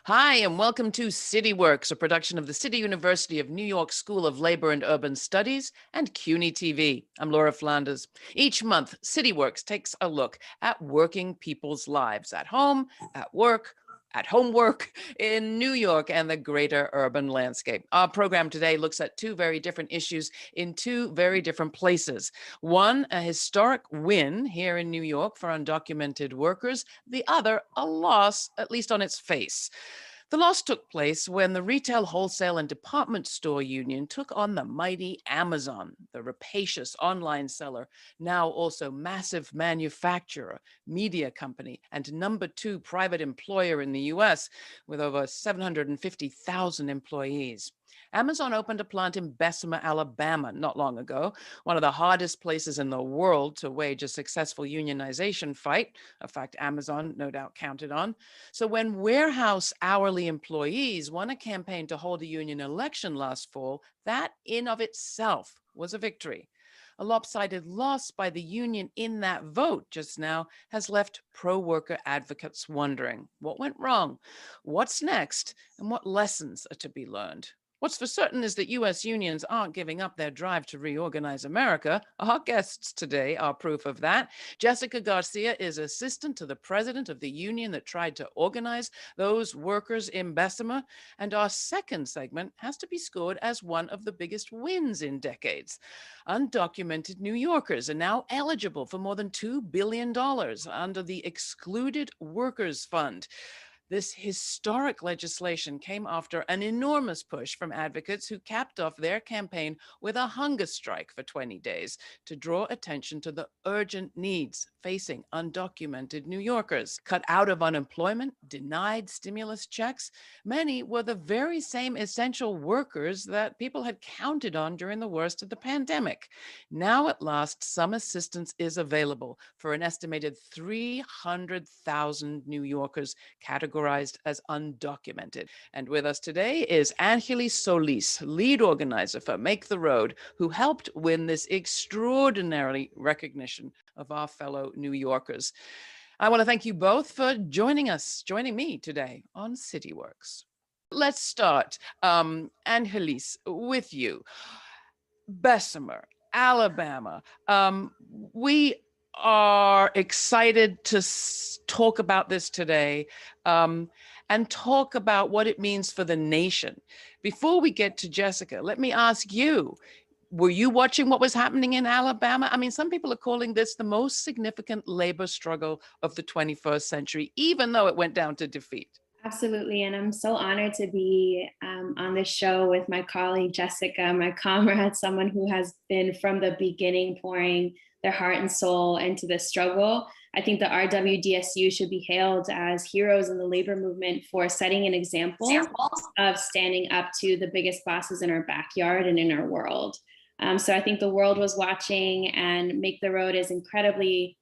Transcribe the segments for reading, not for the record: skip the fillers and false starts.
Hi, and welcome to CityWorks, a production of the City University of New York School of Labor and Urban Studies and CUNY TV. I'm Laura Flanders. Each month, CityWorks takes a look at working people's lives at home, at work, at homework in New York and the greater urban landscape. Our program today looks at two very different issues in two very different places. One, a historic win here in New York for undocumented workers. The other, a loss, at least on its face. The loss took place when the Retail, Wholesale, and Department Store Union took on the mighty Amazon, the rapacious online seller, now also massive manufacturer, media company, and #2 private employer in the US with over 750,000 employees. Amazon opened a plant in Bessemer, Alabama, not long ago, one of the hardest places in the world to wage a successful unionization fight, a fact Amazon no doubt counted on. So when warehouse hourly employees won a campaign to hold a union election last fall, that in of itself was a victory. A lopsided loss by the union in that vote just now has left pro-worker advocates wondering what went wrong, what's next, and what lessons are to be learned. What's for certain is that U.S. unions aren't giving up their drive to reorganize America. Our guests today are proof of that. Jessica Garcia is assistant to the president of the union that tried to organize those workers in Bessemer. And our second segment has to be scored as one of the biggest wins in decades. Undocumented New Yorkers are now eligible for more than $2 billion under the Excluded Workers Fund. This historic legislation came after an enormous push from advocates who capped off their campaign with a hunger strike for 20 days to draw attention to the urgent needs facing undocumented New Yorkers. Cut out of unemployment, denied stimulus checks, many were the very same essential workers that people had counted on during the worst of the pandemic. Now, at last, some assistance is available for an estimated 300,000 New Yorkers categorized as undocumented. And with us today is Angelis Solis, lead organizer for Make the Road, who helped win this extraordinary recognition of our fellow New Yorkers. I want to thank you both for joining me today on CityWorks. Let's start, Angelis, with you. Bessemer, Alabama. We are excited to talk about this today and talk about what it means for the nation. Before we get to Jessica, let me ask you, were you watching what was happening in Alabama? I mean, some people are calling this the most significant labor struggle of the 21st century, even though it went down to defeat. Absolutely. And I'm so honored to be on this show with my colleague, Jessica, my comrade, someone who has been from the beginning pouring their heart and soul into this struggle. I think the RWDSU should be hailed as heroes in the labor movement for setting an example of standing up to the biggest bosses in our backyard and in our world. So I think the world was watching, and Make the Road is incredibly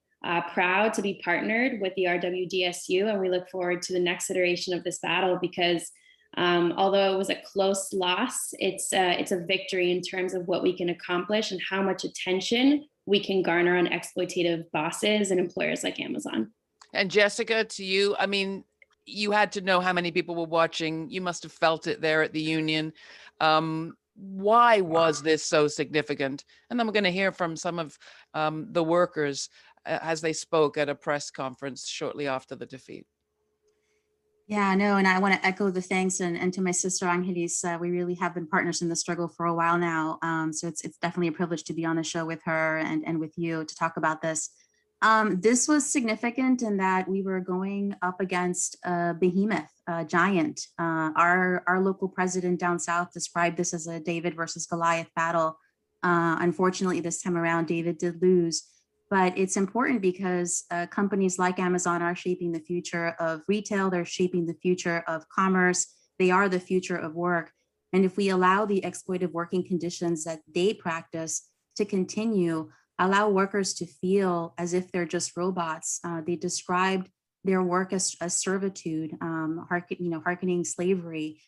proud to be partnered with the RWDSU, and we look forward to the next iteration of this battle because although it was a close loss, it's a victory in terms of what we can accomplish and how much attention we can garner on exploitative bosses and employers like Amazon. And Jessica, to you, I mean, you had to know how many people were watching. You must have felt it there at the union. Why was this so significant? And then we're going to hear from some of the workers as they spoke at a press conference shortly after the defeat. Yeah, no, and I want to echo the thanks and to my sister Angelis. We really have been partners in the struggle for a while now. So it's definitely a privilege to be on the show with her and with you to talk about this. This was significant in that we were going up against a behemoth, a giant. Our local president down south described this as a David versus Goliath battle. Unfortunately, this time around, David did lose. But it's important because companies like Amazon are shaping the future of retail. They're shaping the future of commerce. They are the future of work. And if we allow the exploitive working conditions that they practice to continue, allow workers to feel as if they're just robots. They described their work as servitude, hearkening slavery.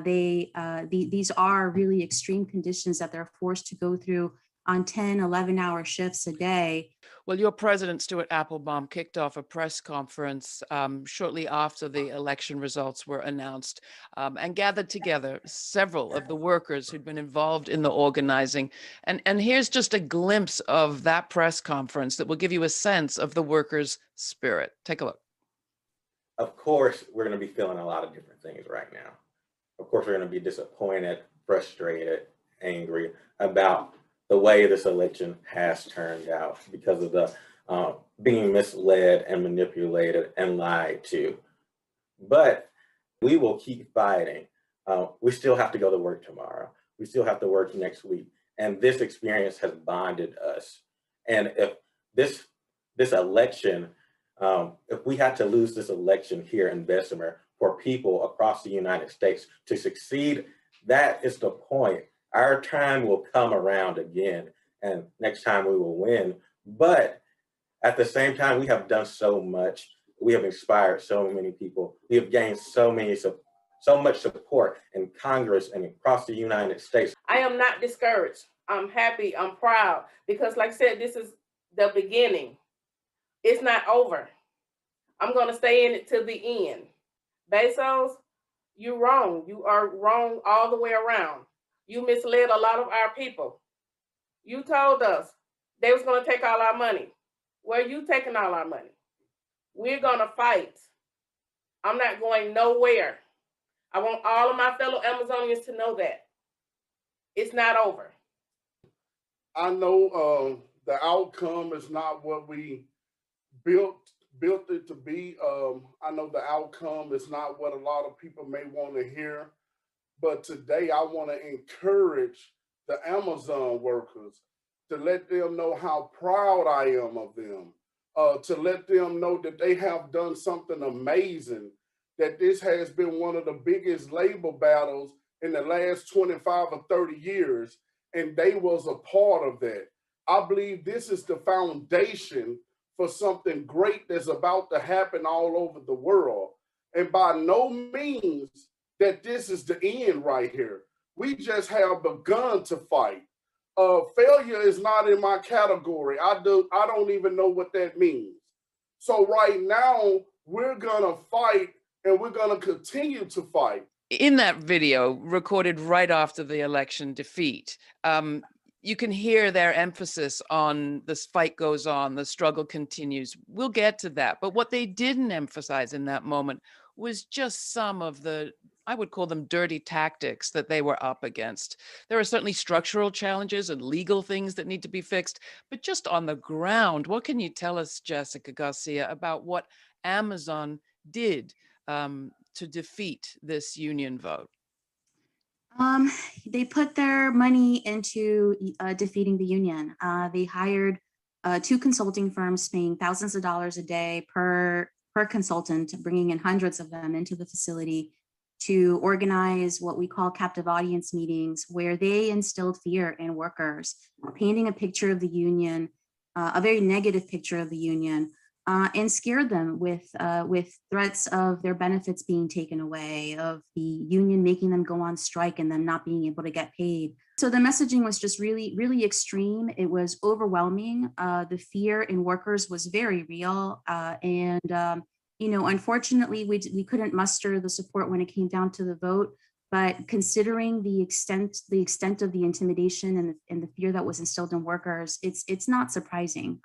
These are really extreme conditions that they're forced to go through on 10, 11-hour shifts a day. Well, your president, Stuart Applebaum, kicked off a press conference shortly after the election results were announced and gathered together several of the workers who'd been involved in the organizing. And here's just a glimpse of that press conference that will give you a sense of the workers' spirit. Take a look. Of course, we're going to be feeling a lot of different things right now. Of course, we're going to be disappointed, frustrated, angry about the way this election has turned out because of the being misled and manipulated and lied to. But we will keep fighting. We still have to go to work tomorrow. We still have to work next week. And this experience has bonded us. And if this election, if we had to lose this election here in Bessemer for people across the United States to succeed, that is the point. Our time will come around again, and next time we will win. But at the same time, we have done so much. We have inspired so many people. We have gained so much support in Congress and across the United States. I am not discouraged. I'm happy. I'm proud because, like I said, this is the beginning. It's not over. I'm going to stay in it till the end. Bezos, you're wrong. You are wrong all the way around. You misled a lot of our people. You told us they was going to take all our money. Where are you taking all our money? We're going to fight. I'm not going nowhere. I want all of my fellow Amazonians to know that. It's not over. I know the outcome is not what we built it to be. I know the outcome is not what a lot of people may want to hear. But today I want to encourage the Amazon workers to let them know how proud I am of them, to let them know that they have done something amazing, that this has been one of the biggest labor battles in the last 25 or 30 years, and they was a part of that. I believe this is the foundation for something great that's about to happen all over the world. And by no means that this is the end right here. We just have begun to fight. Failure is not in my category. I don't even know what that means. So right now, we're gonna fight and we're gonna continue to fight. In that video recorded right after the election defeat, you can hear their emphasis on this fight goes on, the struggle continues. We'll get to that. But what they didn't emphasize in that moment was just some of the, I would call them dirty tactics that they were up against. There are certainly structural challenges and legal things that need to be fixed, but just on the ground, what can you tell us, Jessica Garcia, about what Amazon did to defeat this union vote? They put their money into defeating the union. They hired 2 consulting firms paying thousands of dollars a day per consultant, bringing in hundreds of them into the facility to organize what we call captive audience meetings, where they instilled fear in workers, painting a picture of the union, a very negative picture of the union, and scared them with threats of their benefits being taken away, of the union making them go on strike and them not being able to get paid. So the messaging was just really, really extreme. It was overwhelming. The fear in workers was very real. Unfortunately, we couldn't muster the support when it came down to the vote. But considering the extent of the intimidation and the fear that was instilled in workers, it's not surprising.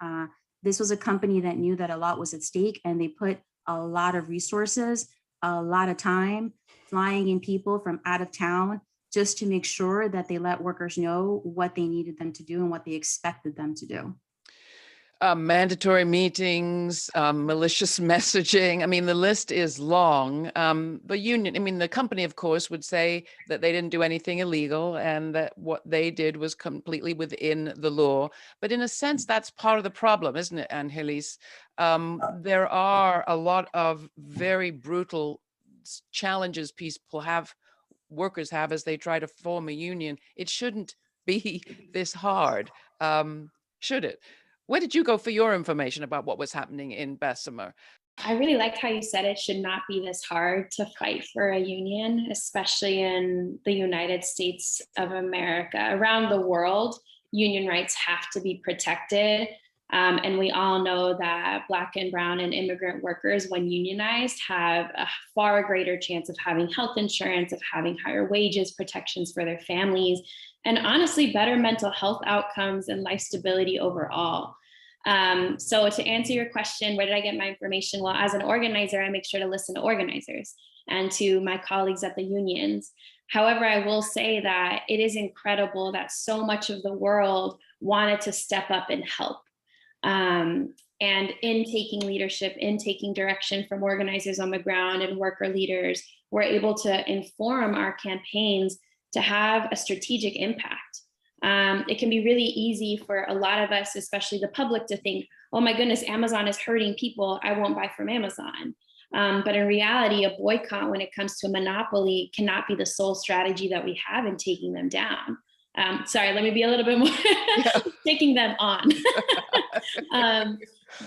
This was a company that knew that a lot was at stake, and they put a lot of resources, a lot of time flying in people from out of town just to make sure that they let workers know what they needed them to do and what they expected them to do. Mandatory meetings, malicious messaging. I mean, the list is long. The company, of course, would say that they didn't do anything illegal and that what they did was completely within the law. But in a sense, that's part of the problem, isn't it, Angelis? There are a lot of very brutal challenges workers have as they try to form a union. It shouldn't be this hard, should it? Where did you go for your information about what was happening in Bessemer? I really liked how you said it should not be this hard to fight for a union, especially in the United States of America. Around the world, union rights have to be protected. And we all know that Black and Brown and immigrant workers, when unionized, have a far greater chance of having health insurance, of having higher wages, protections for their families, and honestly, better mental health outcomes and life stability overall. So to answer your question, where did I get my information? Well, as an organizer, I make sure to listen to organizers and to my colleagues at the unions. However, I will say that it is incredible that so much of the world wanted to step up and help. And in taking leadership, in taking direction from organizers on the ground and worker leaders, we're able to inform our campaigns to have a strategic impact. It can be really easy for a lot of us, especially the public, to think, oh my goodness, Amazon is hurting people, I won't buy from Amazon. But in reality, a boycott when it comes to a monopoly cannot be the sole strategy that we have in taking them down. Sorry, let me be a little bit more taking them on.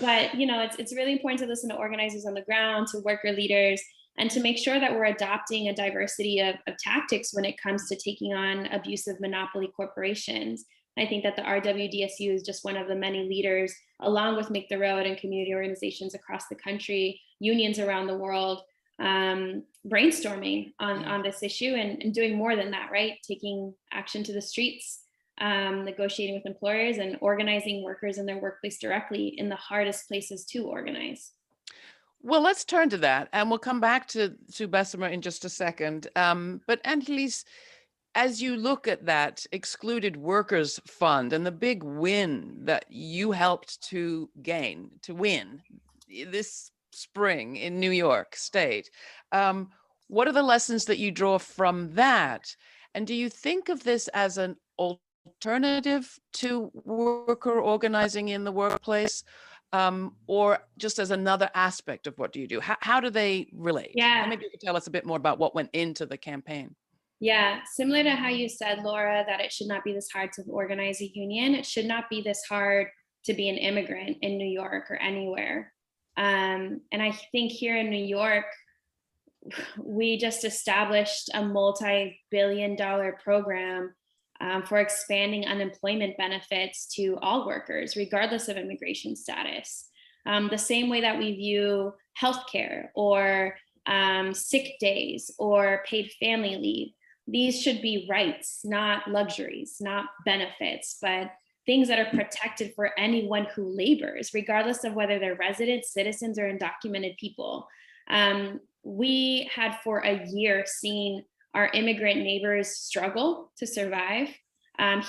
But you know, it's really important to listen to organizers on the ground, to worker leaders, and to make sure that we're adopting a diversity of tactics when it comes to taking on abusive monopoly corporations. I think that the RWDSU is just one of the many leaders, along with Make the Road and community organizations across the country, unions around the world, brainstorming on this issue and doing more than that, right? Taking action to the streets, negotiating with employers, and organizing workers in their workplace directly in the hardest places to organize. Well, let's turn to that, and we'll come back to Bessemer in just a second. But Angelis, as you look at that excluded workers fund and the big win that you helped to win this spring in New York State, what are the lessons that you draw from that? And do you think of this as an alternative to worker organizing in the workplace, or just as another aspect of what do you do? How do they relate? Yeah. And maybe you could tell us a bit more about what went into the campaign. Yeah, similar to how you said, Laura, that it should not be this hard to organize a union. It should not be this hard to be an immigrant in New York or anywhere. And I think here in New York, we just established a multi-billion-dollar program for expanding unemployment benefits to all workers, regardless of immigration status. The same way that we view healthcare or sick days or paid family leave. These should be rights, not luxuries, not benefits, but things that are protected for anyone who labors, regardless of whether they're residents, citizens, or undocumented people. We had for a year seen our immigrant neighbors struggle to survive.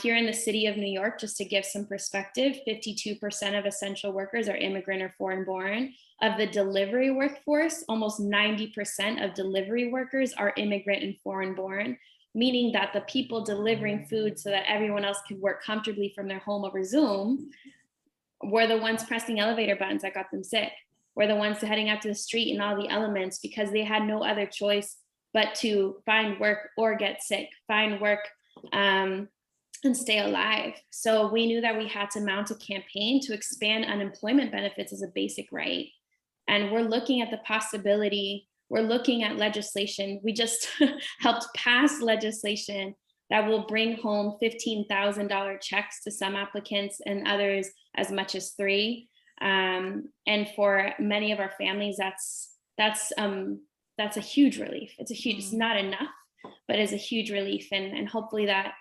Here in the city of New York, just to give some perspective, 52% of essential workers are immigrant or foreign born. Of the delivery workforce, almost 90% of delivery workers are immigrant and foreign born, meaning that the people delivering food so that everyone else could work comfortably from their home over Zoom were the ones pressing elevator buttons that got them sick. Were the ones heading out to the street in all the elements because they had no other choice but to find work or get sick, find work, and stay alive. So we knew that we had to mount a campaign to expand unemployment benefits as a basic right. And we're looking at the possibility, we're looking at legislation. We just helped pass legislation that will bring home $15,000 checks to some applicants and others as much as $3,000. And for many of our families, that's a huge relief. It's not enough, but it's a huge relief. And hopefully that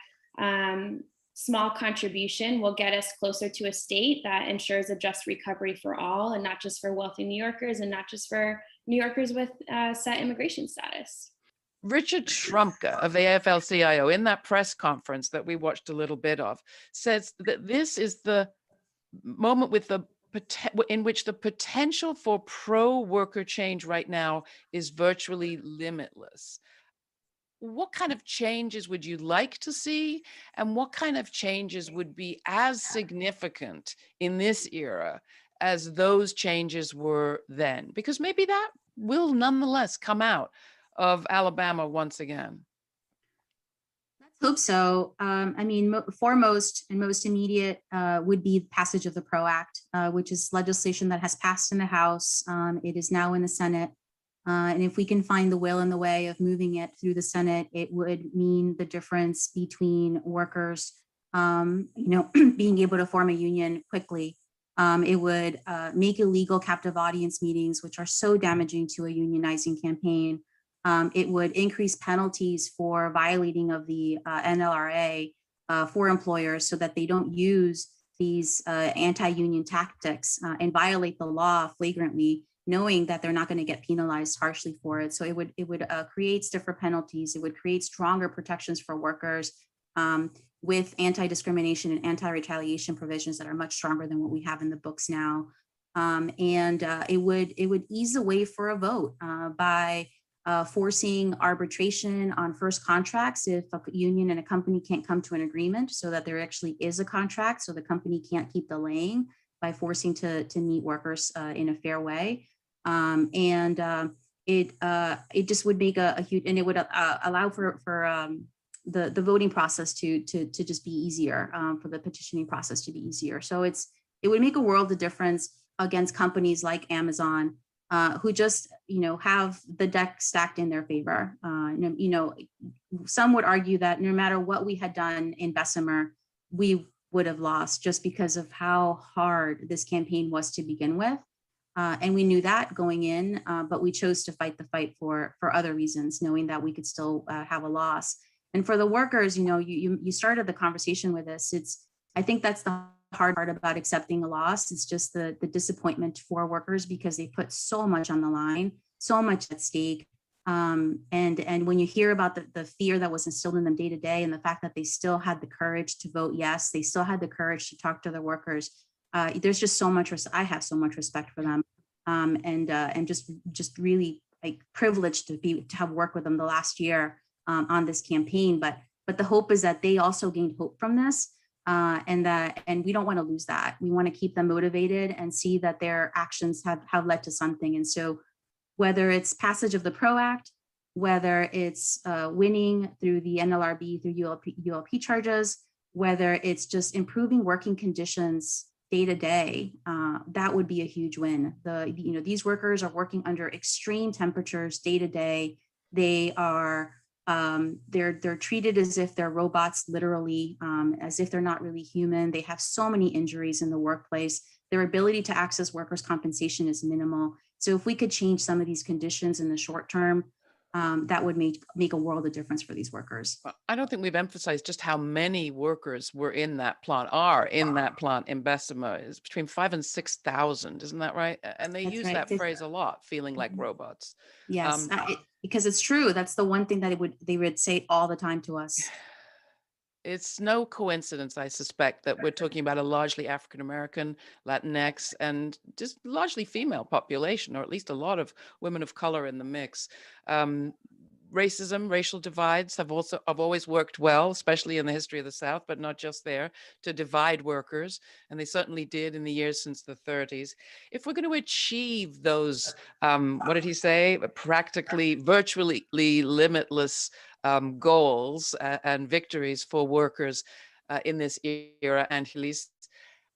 small contribution will get us closer to a state that ensures a just recovery for all, and not just for wealthy New Yorkers, and not just for New Yorkers with set immigration status. Richard Schrumpka of the AFL-CIO, in that press conference that we watched a little bit of, says that this is the moment in which the potential for pro-worker change right now is virtually limitless. What kind of changes would you like to see? And what kind of changes would be as significant in this era as those changes were then? Because maybe that will nonetheless come out of Alabama once again. Let's hope so. I mean, foremost and most immediate would be the passage of the PRO Act, which is legislation that has passed in the House. It is now in the Senate. And if we can find the will and the way of moving it through the Senate, it would mean the difference between workers, being able to form a union quickly It would make illegal captive audience meetings, which are so damaging to a unionizing campaign. It would increase penalties for violating of the NLRA for employers so that they don't use these anti-union tactics and violate the law flagrantly, knowing that they're not going to get penalized harshly for it. So it would create stiffer penalties. It would create stronger protections for workers with anti-discrimination and anti-retaliation provisions that are much stronger than what we have in the books now. It would ease the way for a vote by forcing arbitration on first contracts if a union and a company can't come to an agreement, so that there actually is a contract, so the company can't keep delaying by forcing to meet workers in a fair way. It just would make a huge, and it would allow for the voting process to just be easier, for the petitioning process to be easier. So it would make a world of difference against companies like Amazon, who just have the deck stacked in their favor. Some would argue that no matter what we had done in Bessemer, we would have lost just because of how hard this campaign was to begin with. And we knew that going in, but we chose to fight the fight for other reasons, knowing that we could still have a loss. And for the workers, you started the conversation with this. I think that's the hard part about accepting a loss. It's just the disappointment for workers because they put so much on the line, so much at stake. And when you hear about the fear that was instilled in them day to day, and the fact that they still had the courage to vote yes, they still had the courage to talk to their workers. There's just so much. I have so much respect for them, and just really like privileged to have worked with them the last year on this campaign. But the hope is that they also gained hope from this, and we don't want to lose that. We want to keep them motivated and see that their actions have led to something. And so, whether it's passage of the PRO Act, whether it's winning through the NLRB through ULP charges, whether it's just improving working conditions day to day, that would be a huge win. These workers are working under extreme temperatures day to day. They are they're treated as if they're robots, literally, as if they're not really human. They have so many injuries in the workplace. Their ability to access workers' compensation is minimal. So if we could change some of these conditions in the short term, that would make a world of difference for these workers. I don't think we've emphasized just how many workers are in that plant in Bessemer. It's between 5,000 and 6,000, isn't that right? And they That's use right. that phrase a lot, feeling like robots. Yes, because it's true. That's the one thing that they would say all the time to us. It's no coincidence, I suspect, that we're talking about a largely African-American, Latinx, and just largely female population, or at least a lot of women of color in the mix. Racism, racial divides have always worked well, especially in the history of the South, but not just there, to divide workers. And they certainly did in the years since the 30s. If we're going to achieve those, what did he say, practically, virtually limitless goals and victories for workers in this era, Angelis,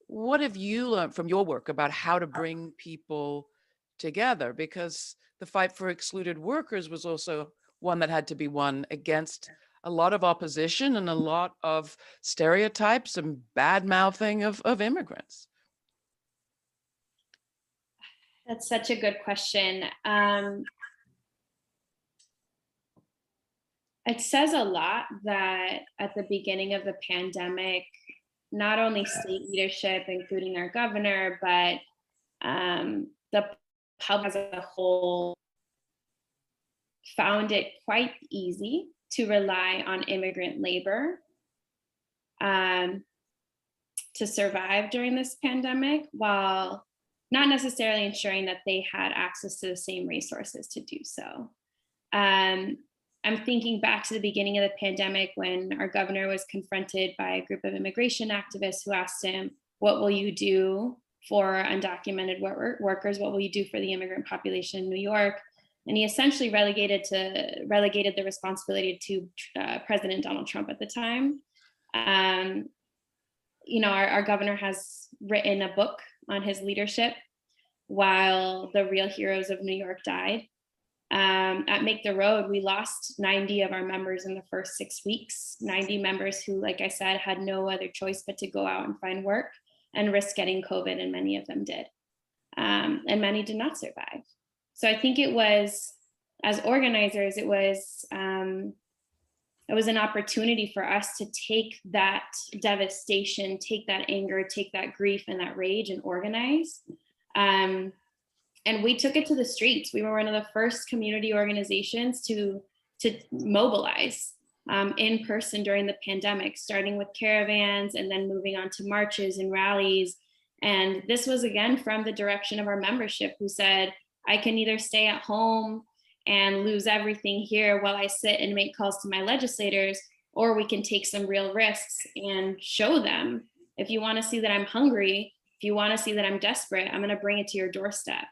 what have you learned from your work about how to bring people together? Because the fight for excluded workers was also one that had to be won against a lot of opposition and a lot of stereotypes and bad mouthing of immigrants. That's such a good question. It says a lot that at the beginning of the pandemic, not only state leadership, including our governor, but the public as a whole found it quite easy to rely on immigrant labor to survive during this pandemic, while not necessarily ensuring that they had access to the same resources to do so. I'm thinking back to the beginning of the pandemic when our governor was confronted by a group of immigration activists who asked him, what will you do for undocumented workers? What will you do for the immigrant population in New York? And he essentially relegated the responsibility to President Donald Trump at the time. Our governor has written a book on his leadership while the real heroes of New York died. At Make the Road, we lost 90 of our members in the first 6 weeks, 90 members who, like I said, had no other choice but to go out and find work. and risk getting COVID, and many of them did. And many did not survive. So I think it was, as organizers, it was an opportunity for us to take that devastation, take that anger, take that grief and that rage and organize. And we took it to the streets. We were one of the first community organizations to mobilize in person during the pandemic, starting with caravans and then moving on to marches and rallies. And this was, again, from the direction of our membership, who said, I can either stay at home and lose everything here while I sit and make calls to my legislators, or we can take some real risks and show them, if you want to see that I'm hungry, if you want to see that I'm desperate, I'm going to bring it to your doorstep.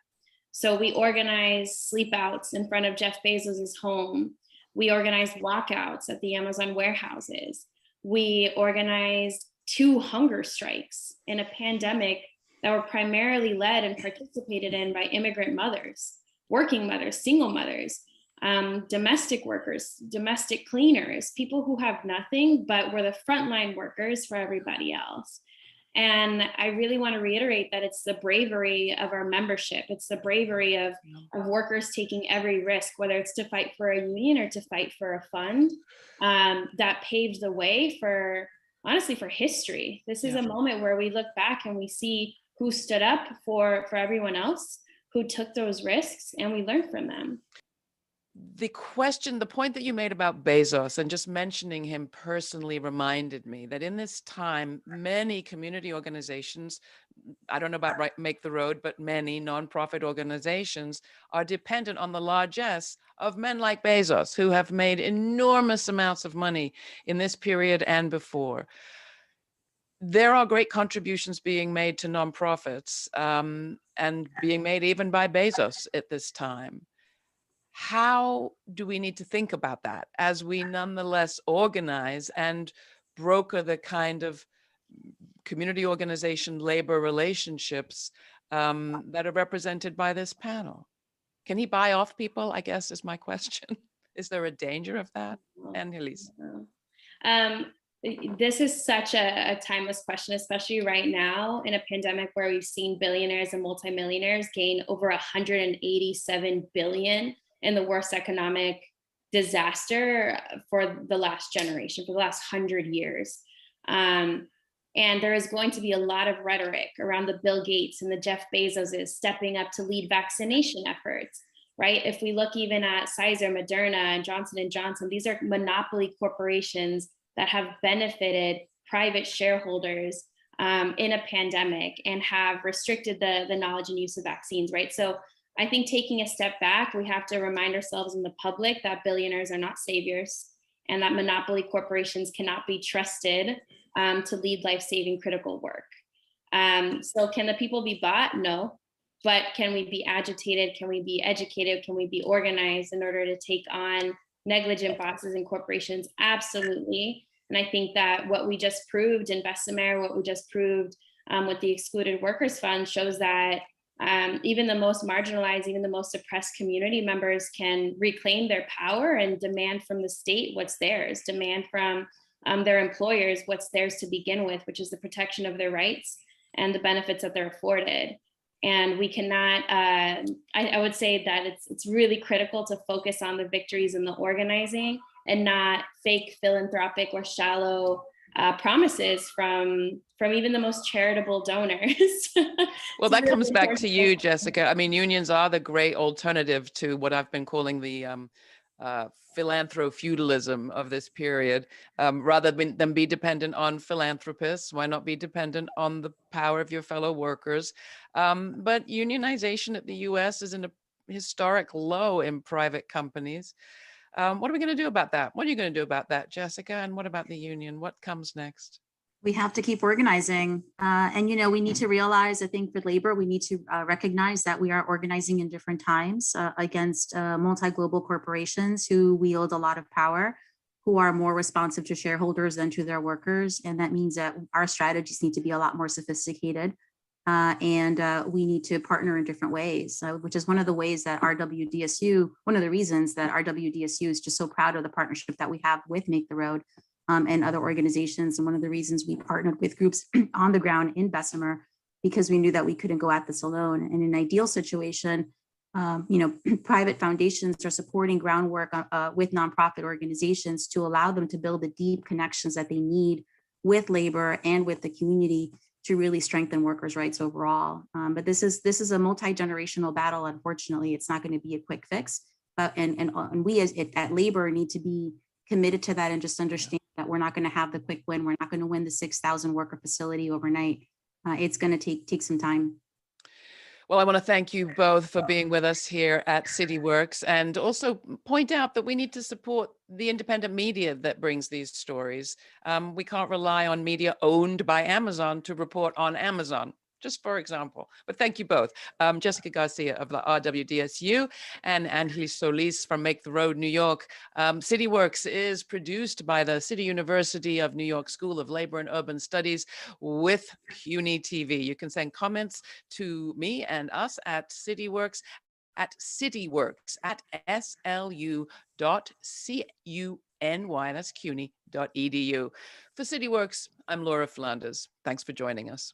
So we organized sleep outs in front of Jeff Bezos's home. We organized lockouts at the Amazon warehouses. We organized 2 hunger strikes in a pandemic that were primarily led and participated in by immigrant mothers, working mothers, single mothers, domestic workers, domestic cleaners, people who have nothing but were the frontline workers for everybody else. And I really want to reiterate that it's the bravery of our membership. It's the bravery of workers taking every risk, whether it's to fight for a union or to fight for a fund, that paved the way for, honestly, for history. This is a moment where we look back and we see who stood up for everyone else, who took those risks, and we learned from them. The point that you made about Bezos and just mentioning him personally reminded me that in this time, many community organizations, I don't know about Make the Road, but many nonprofit organizations are dependent on the largesse of men like Bezos, who have made enormous amounts of money in this period and before. There are great contributions being made to nonprofits and being made even by Bezos at this time. How do we need to think about that as we nonetheless organize and broker the kind of community organization labor relationships that are represented by this panel? Can he buy off people, I guess, is my question. Is there a danger of that? Angelis. This is such a timeless question, especially right now in a pandemic where we've seen billionaires and multimillionaires gain over 187 billion in the worst economic disaster for the last generation, for the last 100 years. And there is going to be a lot of rhetoric around the Bill Gates and the Jeff Bezoses stepping up to lead vaccination efforts, right? If we look even at Pfizer, Moderna, and Johnson & Johnson, these are monopoly corporations that have benefited private shareholders in a pandemic and have restricted the knowledge and use of vaccines, right? So I think taking a step back, we have to remind ourselves in the public that billionaires are not saviors and that monopoly corporations cannot be trusted to lead life-saving critical work. So can the people be bought? No. But can we be agitated? Can we be educated? Can we be organized in order to take on negligent bosses and corporations? Absolutely. And I think that what we just proved in Bessemer, what we just proved with the Excluded Workers Fund shows that even the most marginalized, even the most oppressed community members can reclaim their power and demand from the state what's theirs, demand from their employers what's theirs to begin with, which is the protection of their rights and the benefits that they're afforded. And we cannot, I would say that it's really critical to focus on the victories in the organizing and not fake philanthropic or shallow promises from even the most charitable donors. Well, that comes back to you, Jessica. I mean, unions are the great alternative to what I've been calling the philanthrofeudalism of this period. Rather than be dependent on philanthropists, why not be dependent on the power of your fellow workers? But unionization at the US is in a historic low in private companies. What are we going to do about that? What are you going to do about that, Jessica? And what about the union? What comes next? We have to keep organizing. And, we need to realize, I think for labor, we need to recognize that we are organizing in different times against multi-global corporations who wield a lot of power, who are more responsive to shareholders than to their workers. And that means that our strategies need to be a lot more sophisticated. And we need to partner in different ways, which is one of the ways that RWDSU, one of the reasons that RWDSU is just so proud of the partnership that we have with Make the Road, and other organizations. And one of the reasons we partnered with groups on the ground in Bessemer, because we knew that we couldn't go at this alone. In an ideal situation, private foundations are supporting groundwork with nonprofit organizations to allow them to build the deep connections that they need with labor and with the community to really strengthen workers' rights overall. But this is a multi-generational battle. Unfortunately, it's not going to be a quick fix. And we at labor need to be committed to that and just understand that we're not going to have the quick win. We're not going to win the 6,000 worker facility overnight. It's going to take some time. Well, I want to thank you both for being with us here at CityWorks, and also point out that we need to support the independent media that brings these stories. We can't rely on media owned by Amazon to report on Amazon, just for example. But thank you both. Jessica Garcia of the RWDSU and Angelis Solis from Make the Road New York. CityWorks is produced by the City University of New York School of Labor and Urban Studies with CUNY TV. You can send comments to me and us at CityWorks at slu.cu.ny, that's CUNY.edu. For CityWorks, I'm Laura Flanders. Thanks for joining us.